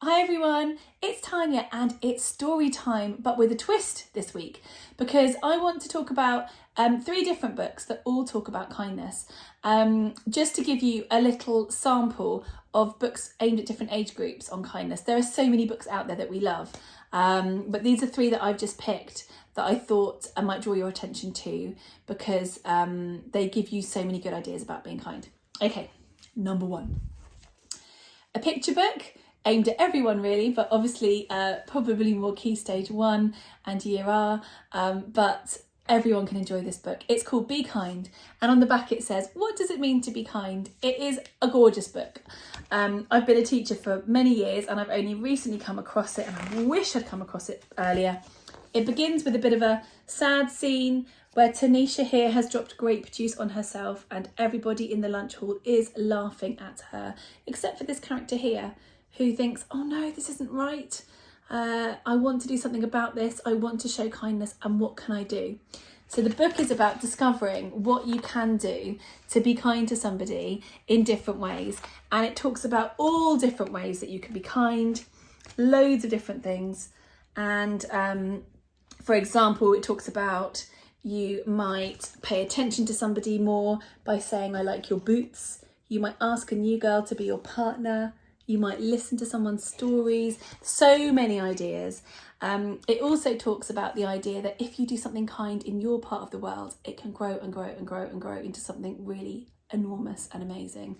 Hi everyone, it's Tanya and it's story time, but with a twist this week, because I want to talk about 3 different books that all talk about kindness, just to give you a little sample of books aimed at different age groups on kindness. There are so many books out there that we love, but these are 3 that I've just picked that I thought I might draw your attention to, because they give you so many good ideas about being kind. Okay, number 1. A picture book aimed at everyone really, but obviously probably more Key Stage 1 and Year R, but everyone can enjoy this book. It's called Be Kind, and on the back it says, what does it mean to be kind? It is a gorgeous book. I've been a teacher for many years and I've only recently come across it, and I wish I'd come across it earlier. It begins with a bit of a sad scene where Tanisha here has dropped grape juice on herself and everybody in the lunch hall is laughing at her, except for this character here, who thinks, oh no, this isn't right. I want to do something about this. I want to show kindness, and what can I do? So the book is about discovering what you can do to be kind to somebody in different ways. And it talks about all different ways that you can be kind, loads of different things. And for example, it talks about you might pay attention to somebody more by saying, I like your boots. You might ask a new girl to be your partner. You might listen to someone's stories. So many ideas. It also talks about the idea that if you do something kind in your part of the world, it can grow and grow and grow and grow into something really enormous and amazing.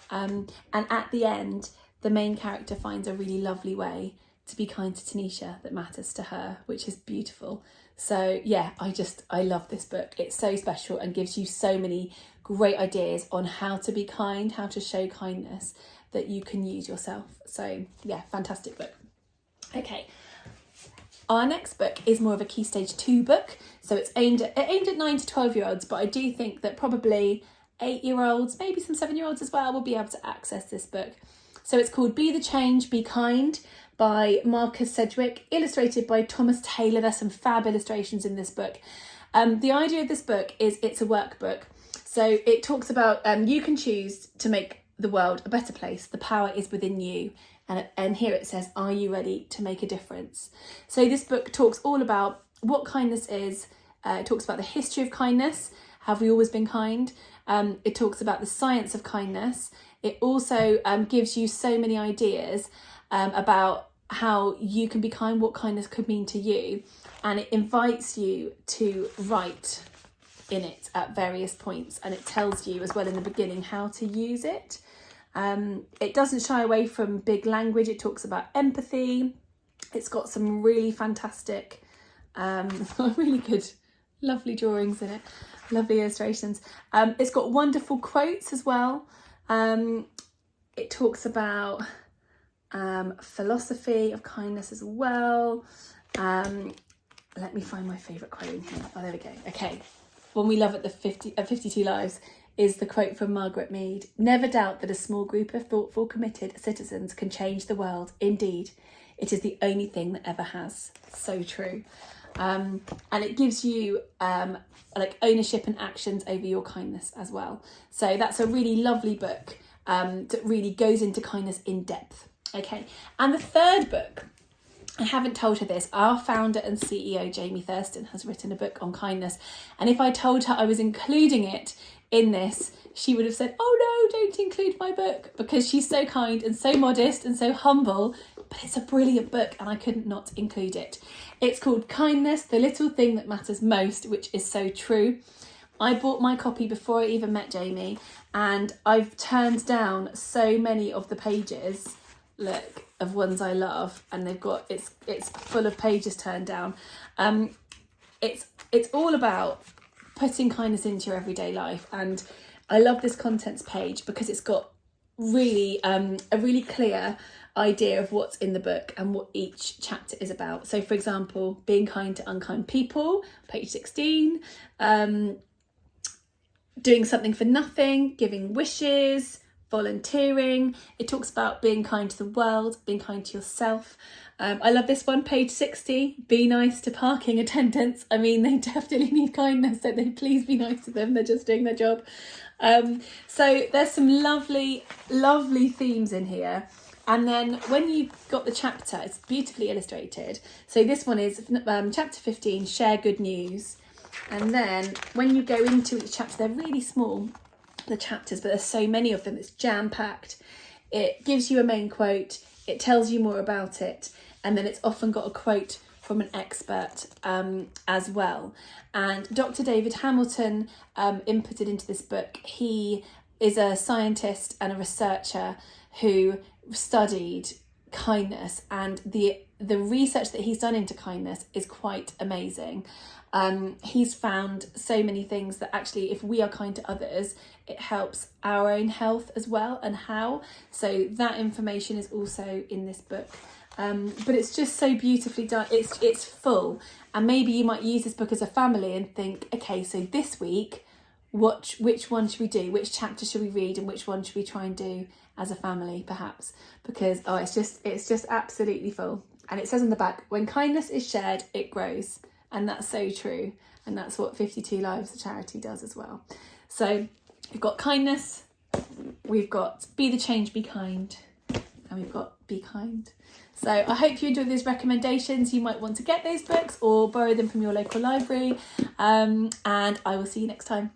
And at the end, the main character finds a really lovely way to be kind to Tanisha that matters to her, which is beautiful. So yeah, I love this book. It's so special and gives you so many great ideas on how to be kind, how to show kindness that you can use yourself. So yeah, fantastic book. Okay, our next book is more of a Key Stage 2 book. So it's aimed at 9 to 12 year olds, but I do think that probably 8-year-olds, maybe some 7-year-olds as well, will be able to access this book. So it's called Be the Change, Be Kind by Marcus Sedgwick, illustrated by Thomas Taylor. There's some fab illustrations in this book. The idea of this book is it's a workbook. So it talks about you can choose to make the world a better place. The power is within you. And here it says, are you ready to make a difference? So this book talks all about what kindness is. It talks about the history of kindness. Have we always been kind? It talks about the science of kindness. It also gives you so many ideas about how you can be kind, what kindness could mean to you. And it invites you to write in it at various points. And it tells you as well in the beginning how to use it. It doesn't shy away from big language. It talks about empathy. It's got some really fantastic, really good, lovely drawings in it, lovely illustrations. It's got wonderful quotes as well. It talks about philosophy of kindness as well. Let me find my favourite quote in here. Oh, there we go. Okay. One we love at 52 Lives is the quote from Margaret Mead. Never doubt that a small group of thoughtful, committed citizens can change the world. Indeed, it is the only thing that ever has. So true. And it gives you like ownership and actions over your kindness as well. So that's a really lovely book that really goes into kindness in depth. Okay, and the third book, I haven't told her this, our founder and CEO Jamie Thurston has written a book on kindness, and if I told her I was including it in this, she would have said, oh no, don't include my book, because she's so kind and so modest and so humble, but it's a brilliant book and I couldn't not include it. It's called Kindness, the Little Thing That Matters Most, which is so true. I bought my copy before I even met Jamie, and I've turned down so many of the pages, look, of ones I love, and they've got, it's full of pages turned down. It's all about putting kindness into your everyday life, and I love this contents page because it's got really a really clear idea of what's in the book and what each chapter is about. So for example, being kind to unkind people, page 16, doing something for nothing, giving wishes, volunteering. It talks about being kind to the world, being kind to yourself. I love this one, page 60, be nice to parking attendants. I mean, they definitely need kindness, don't they? Please be nice to them, they're just doing their job. So there's some lovely, lovely themes in here. And then when you've got the chapter, it's beautifully illustrated. So this one is chapter 15, share good news. And then when you go into each chapter, they're really small, the chapters, but there's so many of them, it's jam-packed. It gives you a main quote, it tells you more about it, and then it's often got a quote from an expert as well. And Dr. David Hamilton inputted into this book. He is a scientist and a researcher who studied kindness, and the research that he's done into kindness is quite amazing. He's found so many things that actually, if we are kind to others, it helps our own health as well, and how. So that information is also in this book. But it's just so beautifully done. It's full, and maybe you might use this book as a family and think, okay, so this week, which one should we do? Which chapter should we read, and which one should we try and do as a family, perhaps? Because it's just absolutely full. And it says in the back, when kindness is shared, it grows. And that's so true. And that's what 52 Lives, the charity, does as well. So we've got kindness, we've got be the change, be kind, and we've got be kind. So I hope you enjoyed these recommendations. You might want to get those books or borrow them from your local library. And I will see you next time.